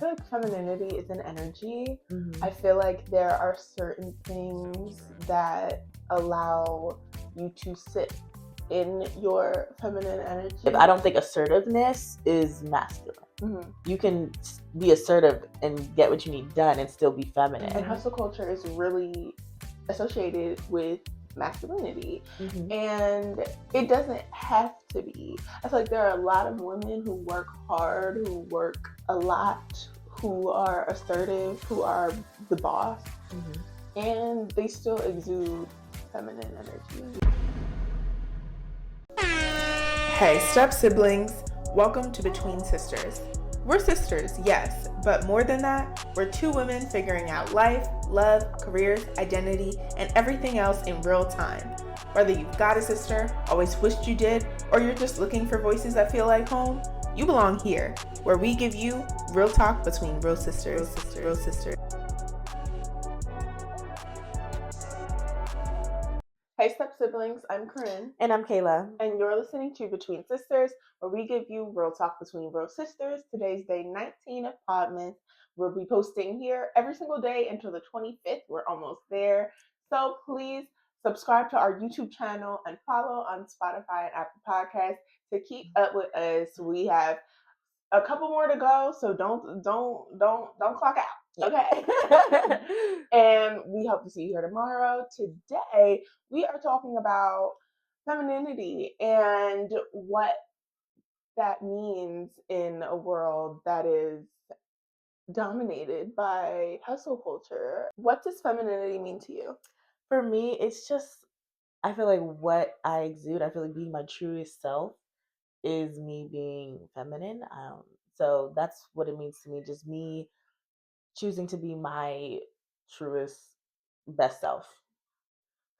feel like femininity is an energy. Mm-hmm. I feel like there are certain things that allow you to sit in your feminine energy. I don't think assertiveness is masculine. Mm-hmm. You can be assertive and get what you need done and still be feminine. And hustle culture is really associated with masculinity. Mm-hmm. And it doesn't have to be. I feel like there are a lot of women who work hard, who work a lot, who are assertive, who are the boss, and they still exude feminine energy. Hey, step siblings, welcome to Between Sisters. We're sisters, yes, but more than that, we're two women figuring out life, love, careers, identity, and everything else in real time. Whether you've got a sister, always wished you did, or you're just looking for voices that feel like home, you belong here, where we give you real talk between real sisters. Real sisters. Hey, step siblings, I'm Corinne. And I'm Kayla. And you're listening to Between Sisters, where we give you real talk between real sisters. Today's day 19 of Podmas. We'll be posting here every single day until the 25th. We're almost there. So please subscribe to our YouTube channel and follow on Spotify and Apple Podcasts to keep up with us. We have a couple more to go, so don't clock out. Okay. And we hope to see you here tomorrow. Today, we are talking about femininity and what that means in a world that is dominated by hustle culture. What does femininity mean to you? For me, it's just, I feel like what I exude, I feel like being my truest self is me being feminine. So that's what it means to me, just me choosing to be my truest, best self.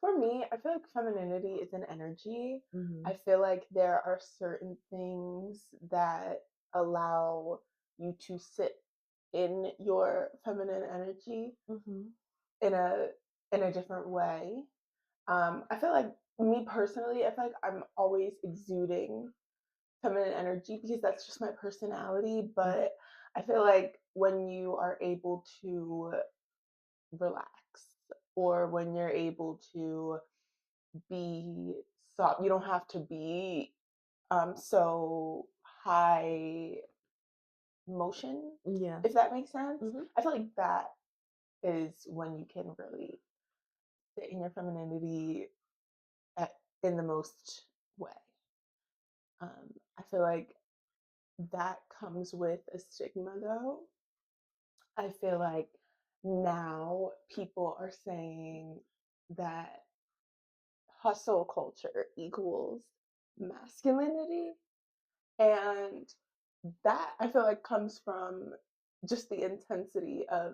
For me, I feel like femininity is an energy. Mm-hmm. I feel like there are certain things that allow you to sit in your feminine energy in a different way. I feel like me personally, I feel like I'm always exuding feminine energy because that's just my personality. But I feel like when you are able to relax, or when you're able to be soft, you don't have to be so high motion, if that makes sense. I feel like that is when you can really sit in your femininity in the most way. I feel like that comes with a stigma, though. I feel like now people are saying that hustle culture equals masculinity, and that I feel like comes from just the intensity of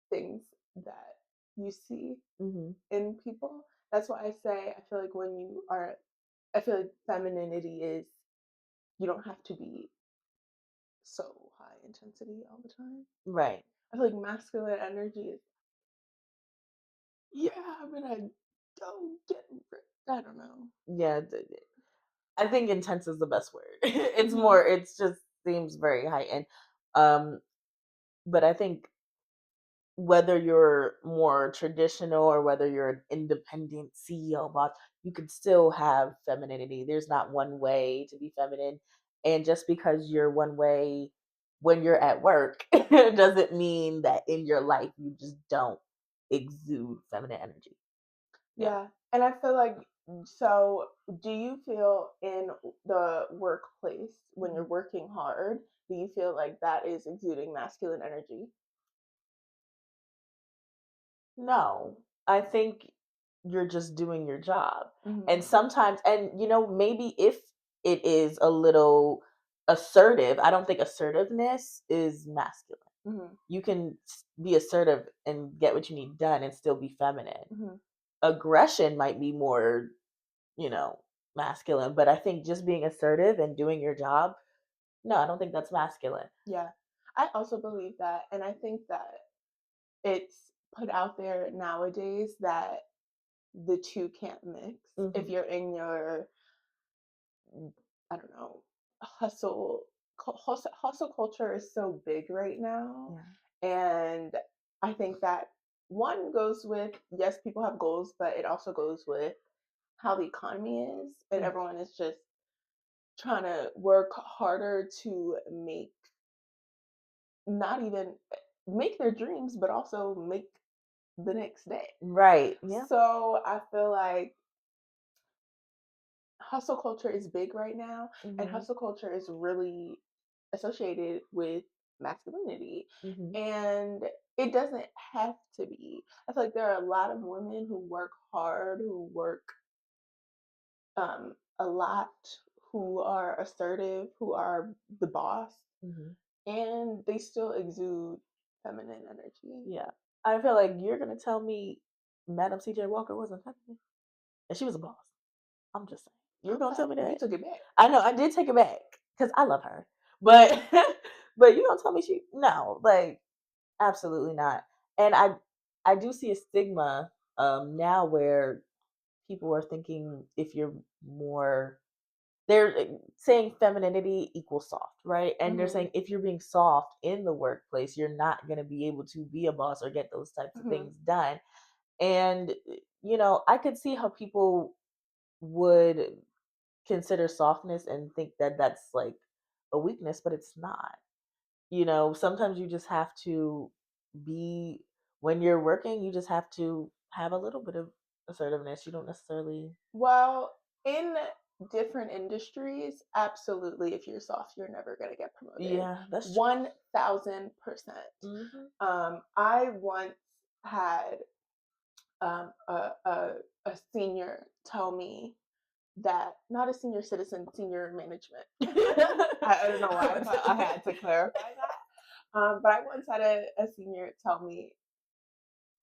things that you see in people. That's why I say I feel like I feel like femininity is, you don't have to be so high intensity all the time. Right. I feel like masculine energy is, yeah, but I don't get rich. I don't know. Yeah, I think intense is the best word. It's more, it just seems very heightened. But I think whether you're more traditional or whether you're an independent CEO boss, you can still have femininity. There's not one way to be feminine. And just because you're one way when you're at work doesn't mean that in your life you just don't exude feminine energy. Yeah. And I feel like, so do you feel in the workplace when you're working hard, do you feel like that is exuding masculine energy? No, I think you're just doing your job. And sometimes, and maybe if it is a little assertive, I don't think assertiveness is masculine. You can be assertive and get what you need done and still be feminine. Aggression might be more, masculine, but I think just being assertive and doing your job, no, I don't think that's masculine. Yeah. I also believe that. And I think that it's put out there nowadays that the two can't mix. If you're in your, I don't know, hustle hustle culture is so big right now, Yeah. and I think that one goes with, yes, people have goals, but it also goes with how the economy is, and Mm. everyone is just trying to work harder to make, not even make their dreams, but also make the next day. Right. Yeah. So I feel like hustle culture is big right now, and Mhm. hustle culture is really associated with masculinity. Mhm. And it doesn't have to be. I feel like there are a lot of women who work hard, who work a lot, who are assertive, who are the boss, Mhm. and they still exude feminine energy. Yeah. I feel like you're gonna tell me Madam C.J. Walker wasn't feminine, and she was a boss. I'm just saying. You're gonna tell Okay, me you that? took it back. I know I did take it back because I love her, but but you gonna tell me she no, like absolutely not. And I do see a stigma now where people are thinking if you're more they're saying femininity equals soft, right? And they're Hmm. saying if you're being soft in the workplace, you're not going to be able to be a boss or get those types of Hmm. things done. And I could see how people would consider softness and think that that's like a weakness, but it's not. Sometimes you just have to be when you're working, you just have to have a little bit of assertiveness. You don't necessarily. Well, in different industries, absolutely, if you're soft, you're never going to get promoted. Yeah, that's true. 1000%. Hmm. I once had a senior tell me that, not a senior citizen, senior management. I don't know why I had to clarify that. But I once had a senior tell me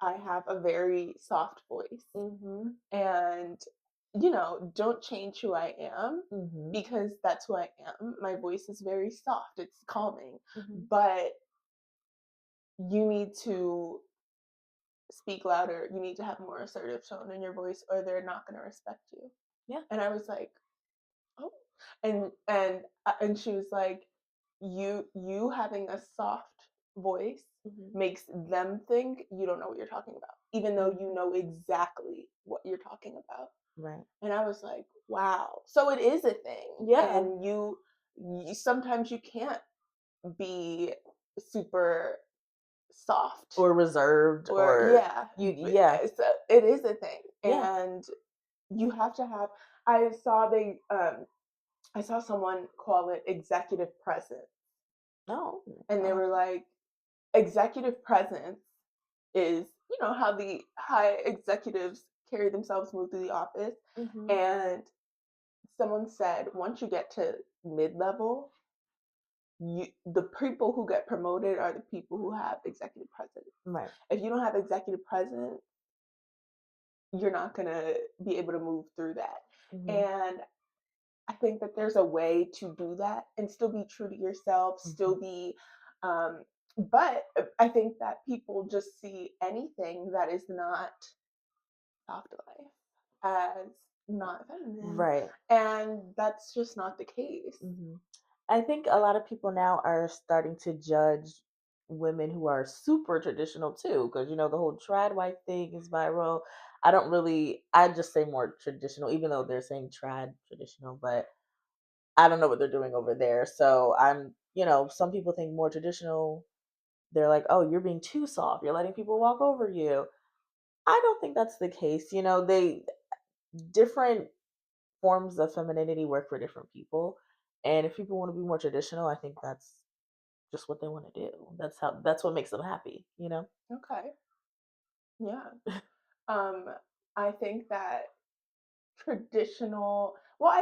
I have a very soft voice, Hmm. and don't change who I am, Hmm. because that's who I am. My voice is very soft, it's calming, Hmm. but you need to speak louder, you need to have more assertive tone in your voice, or they're not going to respect you. Yeah. And I was like, oh. And she was like, you having a soft voice Hmm. makes them think you don't know what you're talking about, even though you Hmm. know exactly what you're talking about. Right. And I was like, wow. So it is a thing. Yeah. And you sometimes you can't be super soft, Or reserved, or or yeah, yeah, it is a thing. yeah. And you have to have, I saw they I saw someone call it executive presence. No, And I they like were that. like, executive presence is, how the high executives carry themselves, move through the office. Hmm. And someone said, once you get to mid level, the people who get promoted are the people who have executive presence. Right. If you don't have executive presence, you're not going to be able to move through that. Hmm. And I think that there's a way to do that and still be true to yourself, Hmm. still be, um, but I think that people just see anything that is not soft life as not feminine, Right. and that's just not the case. Hmm. I think a lot of people now are starting to judge women who are super traditional too, because the whole trad wife thing is viral. I just say more traditional, even though they're saying trad traditional, but I don't know what they're doing over there. So some people think more traditional. They're like, oh, you're being too soft. You're letting people walk over you. I don't think that's the case. They different forms of femininity work for different people. And if people want to be more traditional, I think that's just what they want to do. That's what makes them happy. Okay, yeah. Um, I think that I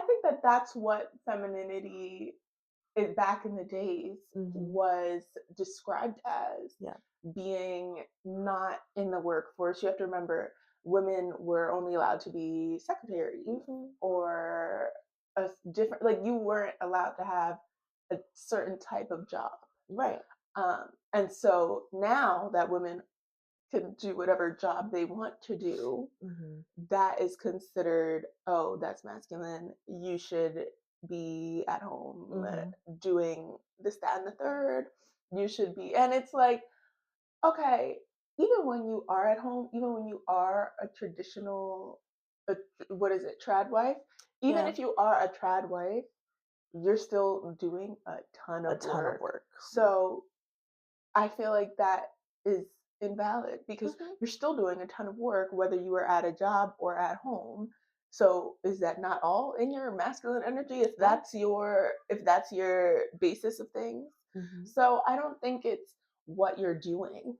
think that that's what femininity back in the days Hmm. was described as, Yeah. being not in the workforce. You have to remember, women were only allowed to be secretaries, Hmm. or a different, like, you weren't allowed to have a certain type of job. Right. And so now that women can do whatever job they want to do, Hmm. that is considered, oh, that's masculine. You should be at home Mm-hmm. doing this, that, and the third. You should be, and it's like, okay, even when you are at home, even when you are a traditional, uh, what is it, trad wife, even Yeah. if you are a trad wife, you're still doing a ton A of ton of work. work. So I feel like that is invalid because Mm-hmm. you're still doing a ton of work, whether you are at a job or at home. So is that not all in your masculine energy if that's your basis of things? Mm-hmm. So I don't think it's what you're doing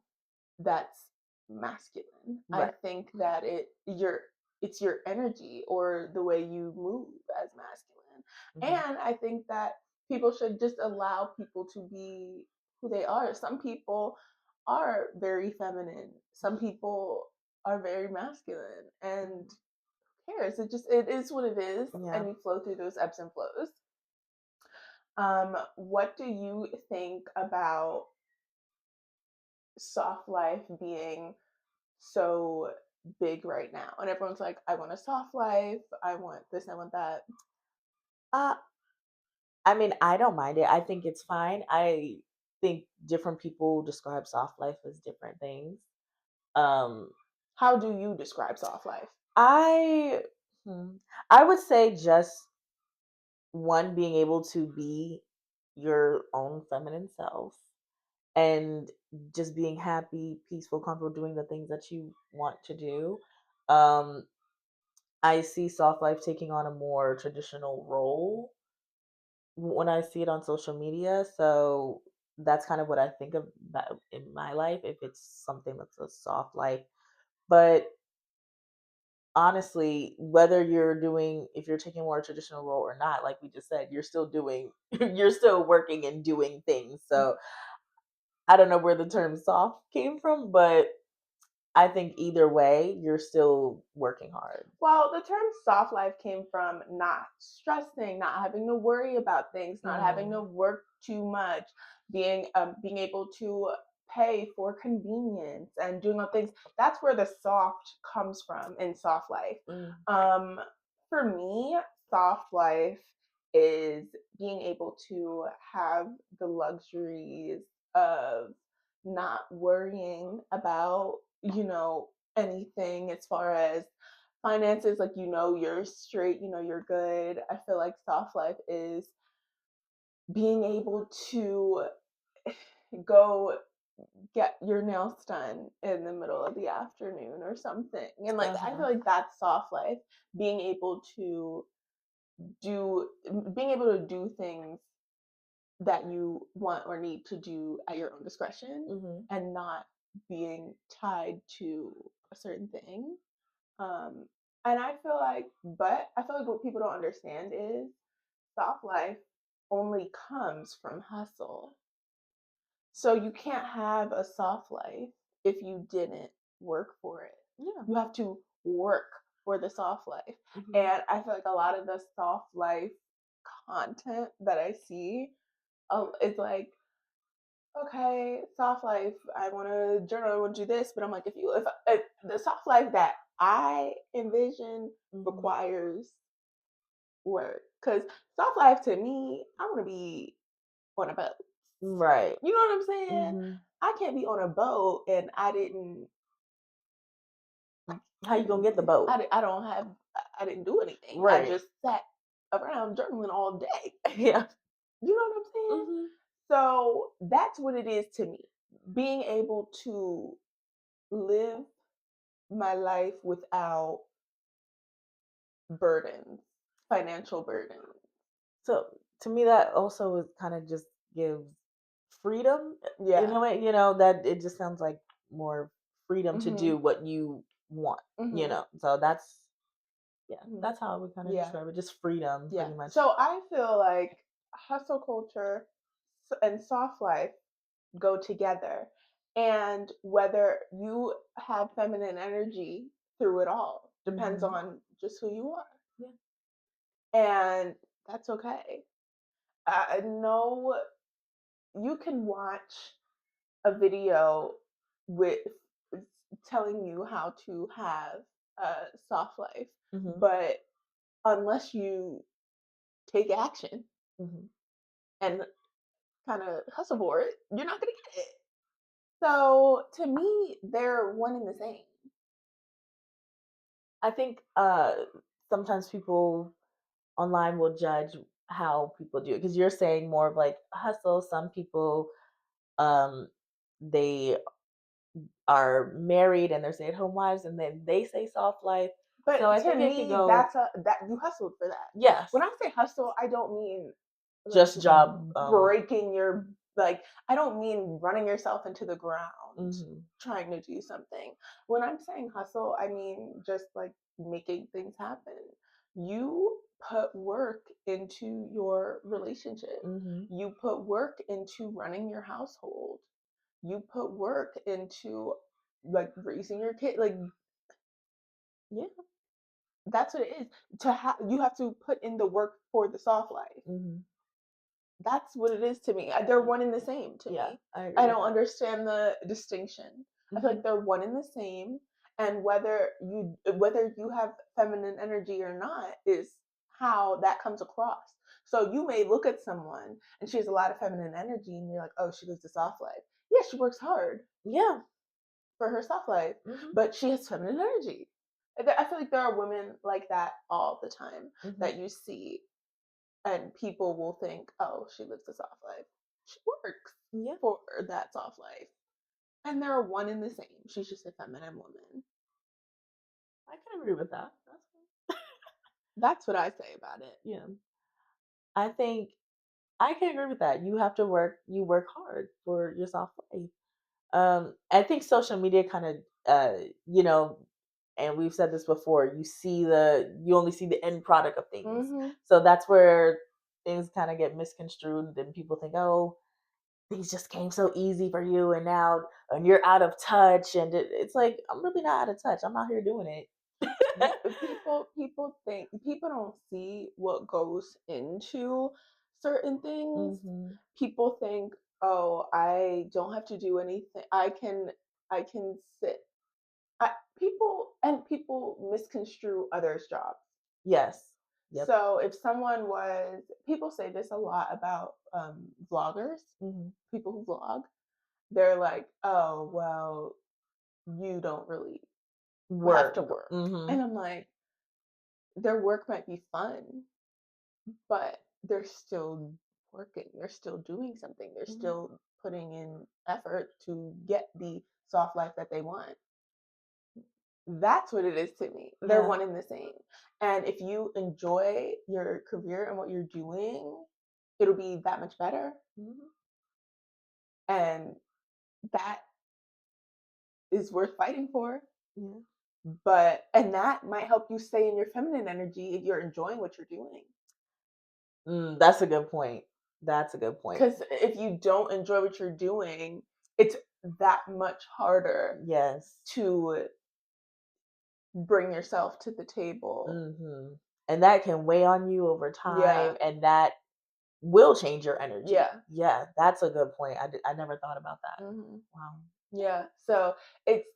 that's masculine. I Right. think that it's your energy or the way you move as masculine. Mm-hmm. And I think that people should just allow people to be who they are. Some people are very feminine. Some people are very masculine. And who cares? It is what it is, Yeah. and you flow through those ebbs and flows. What do you think about soft life being so big right now? And everyone's like, I want a soft life. I want this. I want that. Uh, I mean, I don't mind it. I think it's fine. I think different people describe soft life as different things. Um, How do you describe soft life? I I would say just one being able to be your own feminine self and just being happy, peaceful, comfortable doing the things that you want to do. Um, I see soft life taking on a more traditional role when I see it on social media. So that's kind of what I think of that in my life, if it's something that's a soft life. But honestly, whether if you're taking more traditional role or not, like we just said, you're still doing, you're still working and doing things. So I don't know where the term soft came from, but I think either way, you're still working hard. Well, the term soft life came from not stressing, not having to worry about things, not having to Mm, work too much, being able to pay for convenience and doing all things. That's where the soft comes from in soft life. mm, Um, for me, soft life is being able to have the luxuries of not worrying about, anything as far as finances, like, you're straight, you're good. I feel like soft life is being able to go get your nails done in the middle of the afternoon or something. And like I uh-huh. feel like that's soft life, being able to do being able to do things that you want or need to do at your own discretion Hmm. and not being tied to a certain thing. Um, and I feel like what people don't understand is soft life only comes from hustle. So you can't have a soft life if you didn't work for it. Yeah. You have to work for the soft life. Hmm. And I feel like a lot of the soft life content that I see is like, okay, soft life. I want to journal. I want to do this, but I'm like, if the soft life that I envision Hmm. requires work, because soft life to me, I want to be on a boat. Right. You know what I'm saying? Hmm. I can't be on a boat and How you gonna get the boat? I don't have, I didn't do anything. I Right. just sat around journaling all day. Yeah. You know what I'm saying? Hmm. So that's what it is to me. Being able to live my life without burdens, financial burdens. So to me, that also is kind of just gives freedom in Yeah. a way. That it just sounds like more freedom to do Mhm. what you want. Mhm. So yeah, Mhm. that's how I would kind of Yeah. describe it. Just freedom, Yeah. pretty much. So I feel like hustle culture and soft life go together. And whether you have feminine energy through it all depends Hmm. on just who you are. Yeah. And that's okay. I know you can watch a video with telling you how to have a soft life, Hmm. but unless you take action Hmm. and kind of hustle for it, you're not going to get it. So to me, they're one and the same. I think sometimes people online will judge how people do it because you're saying more of like hustle. Some people um they are married and they're stay-at-home wives and then they say soft life. So But I to think it could me, go that's that you hustled for that. yes, When I say hustle, I don't mean like just job breaking your like I don't mean running yourself into the ground mhm, trying to do something. When I'm saying hustle, I mean just like making things happen. You put work into your relationship. mhm, You put work into running your household. You put work into like raising your kid. Like yeah, that's what it is. You have to put in the work for the soft life. mhm, That's what it is to me. They're one and the same to yeah, me. I agree I with don't that. understand the distinction. I feel like Mhm, they're one and the same, and whether you have feminine energy or not is how that comes across. So you may look at someone and she has a lot of feminine energy, and you're like, oh, she lives a soft life. Yeah, she works hard yeah, for her soft life, mhm, but she has feminine energy. I feel like there are women like that all the time mhm, that you see, and people will think, oh, she lives a soft life. She works yeah, for that soft life. And they're one and the same. She's just a feminine woman. I can agree with that. That's fine. That's what I say about it. Yeah, I think I can agree with that. You have to work. You work hard for your soft life. I think social media kind of, you know, and we've said this before. You only see the end product of things, Mm-hmm. so that's where things kind of get misconstrued, and people think, oh, things just came so easy for you, and you're out of touch, and it's like I'm really not out of touch. I'm out here doing Yeah, it. people don't see what goes into certain things. Hmm. People think, oh, I don't have to do anything. I can sit. People misconstrue others' jobs. Yes. Yep. So if someone was, people say this a lot about vloggers, Hmm. people who vlog. They're like, oh, well, you don't really have to Work. work. Hmm. And I'm like, their work might be fun, but they're still working. They're still doing something. They're Hmm. still putting in effort to get the soft life that they want. That's what it is to me. They're Yeah. one and the same. And if you enjoy your career and what you're doing, it'll be that much better. Hmm. And that is worth fighting for. Yeah. And that might help you stay in your feminine energy if you're enjoying what you're doing. That's a good point. That's a good point. Because if you don't enjoy what you're doing, it's that much harder Yes. to bring yourself to the table. Hmm. And that can weigh on you over Yeah. time, and that will change your energy. Yeah. Yeah, that's a good point. I never thought about that. Hmm. Wow. Yeah. So it's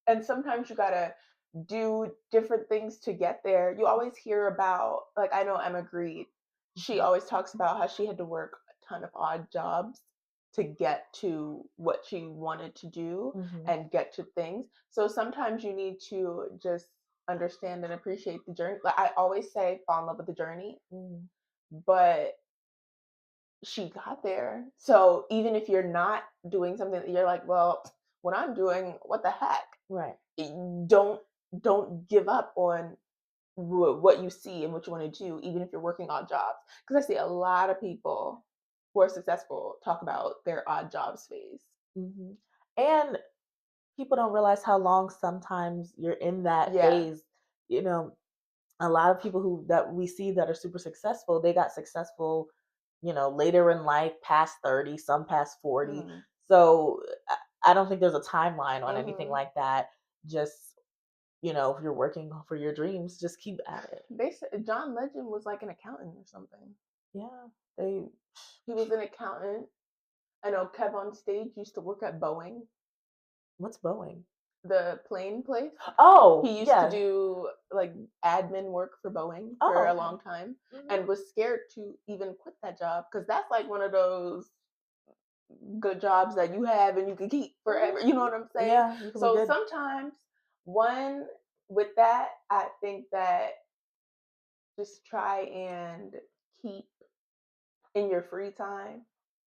and sometimes you gotta do different things to get there. You always hear about, like, I know Emma Grede. She Hmm. always talks about how she had to work a ton of odd jobs to get to what she wanted to do Hmm. and get to things. So sometimes you need to just understand and appreciate the journey. Like I always say, fall in love with the journey, Hmm. but she got there. So even if you're not doing something that you're like, well, what I'm doing, what the heck? Right. Don't give up on what you see and what you want to do, even if you're working odd jobs. Because I see a lot of people who are successful talk about their odd jobs phase. Hmm. And people don't realize how long sometimes you're in that Yeah. phase. You know, a lot of people who that we see that are super successful, they got successful, later in life, past 30, some past 40. Mm-hmm. So I don't think there's a timeline on anything Mm-hmm. like that. Just, if you're working for your dreams, just keep at it. They said John Legend was like an accountant or something. Yeah. They He was an accountant. I know Kev on stage used to work at Boeing. What's Boeing? the plane place. Oh, He used to yeah. do like admin work for Boeing for Oh, a okay. long time and was scared to even quit that job because that's like one of those good jobs that you have and you can keep forever. You know what I'm saying? Yeah, you can be So good. sometimes one with that, I think that just try and keep in your free time.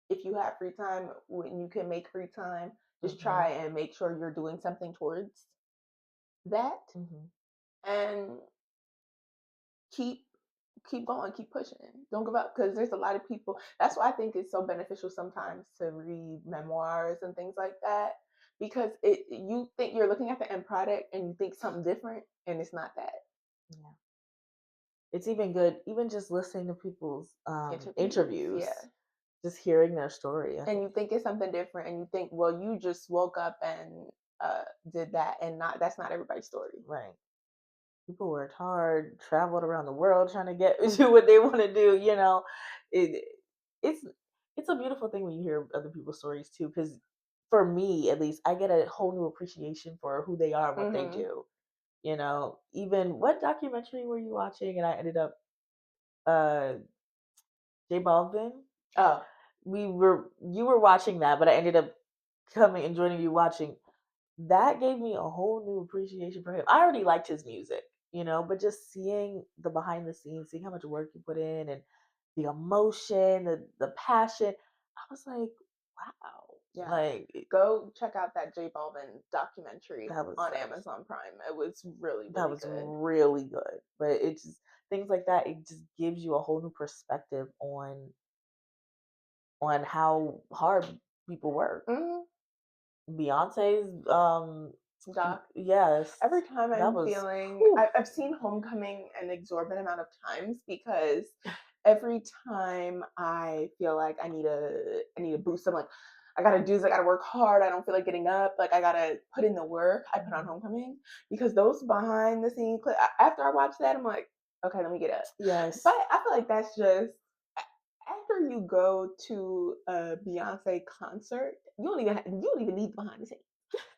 If you have free time, when you can make free time, just try and make sure you're doing something towards that and keep going, keep pushing. Don't give up because there's a lot of people. That's why I think it's so beneficial sometimes to read memoirs and things like that because you think you're looking at the end product and you think something different and it's not that. Yeah. It's even good, even just listening to people's interviews, Yeah. just hearing their story. And you think it's something different and you think, well, you just woke up and did that and that's not everybody's story. Right. People worked hard, traveled around the world trying to get do what they want to do. It it's it's a beautiful thing when you hear other people's stories too. Because for me, at least, I get a whole new appreciation for who they are and what they do. Even what documentary were you watching? And I ended up uh J Balvin. Oh, You were watching that, but I ended up coming and joining you watching. That gave me a whole new appreciation for him. I already liked his music, but just seeing the behind the scenes, seeing how much work he put in and the emotion, the passion, I was like, wow. yeah. Like, go check out that J Balvin documentary that was on Amazon Prime. It was really, that really was good. really good. But it just things like that, it just gives you a whole new perspective on how hard people work. Beyonce's Doc. yes. Every time That I'm was feeling, whew. I've seen Homecoming an exorbitant amount of times because every time I feel like I need a boost, I'm like, I gotta do this, I gotta work hard, I don't feel like getting up, like I gotta put in the work. I put on Homecoming because those behind the scenes clip, after I watch that, I'm like, okay, let me get up. Yes. But I feel like that's just after you go to a Beyonce concert, you don't even need behind the scenes.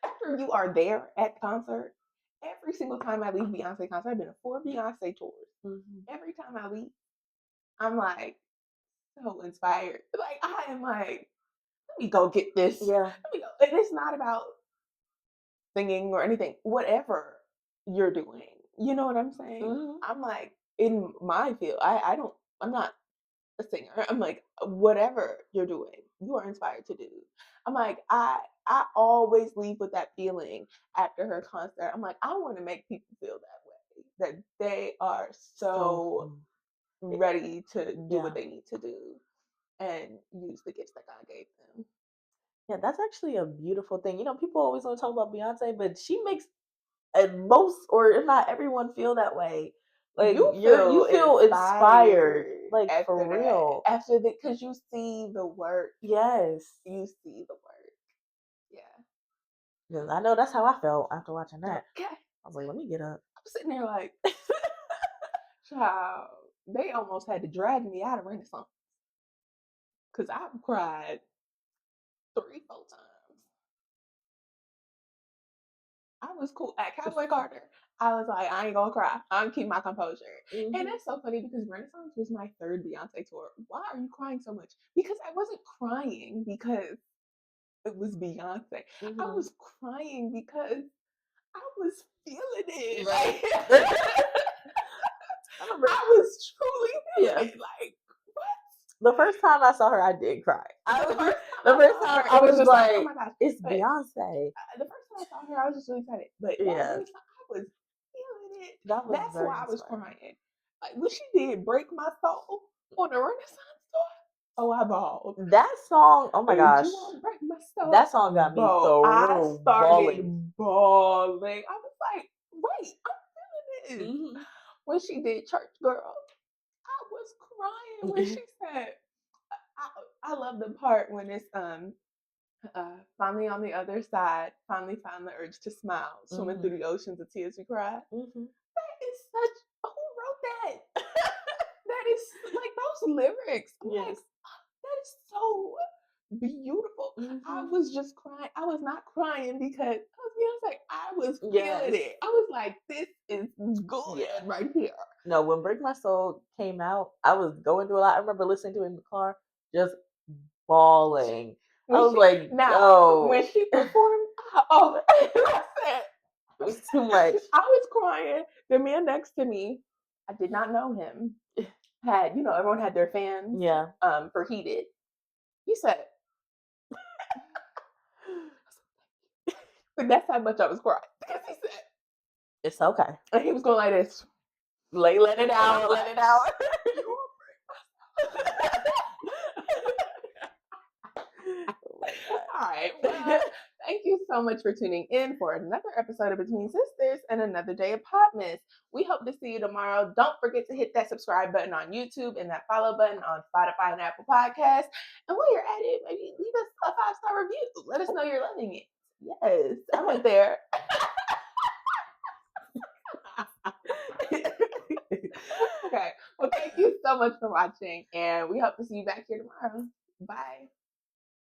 After you are there at concert, every single time I leave Beyonce concert, I've been to 4 Beyonce tours. Every time I leave, I'm like so inspired. Like I am like, let me go get this. Yeah. Let me go. And it's not about singing or anything. Whatever you're doing, you know what I'm saying? I'm like in my field. I'm not a singer. I'm like, whatever you're doing, you are inspired to do. I'm like, I always leave with that feeling after her concert. I'm like, I want to make people feel that way, that they are so ready to do what they need to do and use the gifts that God gave them. Yeah, that's actually a beautiful thing. People always want to talk about Beyonce, but she makes most, or if not everyone, feel that way. Like you feel inspired, like for real. After that, because you see the work. Yes, you see the work. Yeah. Because I know that's how I felt after watching that. Okay. I was like, let me get up. I'm sitting there like, child, they almost had to drag me out of Renaissance because I've cried 3-4 times. I was cool at Cowboy Carter. I was like, I ain't gonna cry. I'm keep my composure. And that's so funny because Renaissance was my 3rd Beyonce tour. Why are you crying so much? Because I wasn't crying because it was Beyonce. I was crying because I was feeling it. Right. I was truly feeling it. Like, what? The first time I saw her, I did cry. The first time I was just like, oh my gosh, it's Beyonce. The first time I saw her, I was just really excited. But yeah, I was feeling it. That's why I was crying. Like when she did "Break My Soul" on the Renaissance tour. Oh, I bawled. That song, oh my gosh. You won't break my soul. That song got me I started bawling. I was like, wait, I'm feeling this. When she did "Church Girl," I was crying when she said, I love the part when it's finally on the other side, finally found the urge to smile, swimming through the oceans of tears we cried. That is such, who wrote that? That is like those lyrics. I'm like, that is so beautiful. I was just crying. I was not crying because of I was like, I was Yes. feeling it. I was like, this is good Yeah. right here. No, when Break My Soul came out, I was going through a lot. I remember listening to it in the car, just bawling. I was like, when she performed, I said, it was too much. I was crying. The man next to me, I did not know him. Had everyone had their fans. Yeah. For Heated. He said, but that's how much I was crying because he said, It's okay. and he was going like this. Let it out. Let it out. All right. Well, thank you so much for tuning in for another episode of Between Sisters and another day of Podmas. We hope to see you tomorrow. Don't forget to hit that subscribe button on YouTube and that follow button on Spotify and Apple Podcasts. And while you're at it, maybe leave us a 5-star review. Let us know you're loving it. Yes, I went there. Okay. Well, thank you so much for watching, and we hope to see you back here tomorrow. Bye.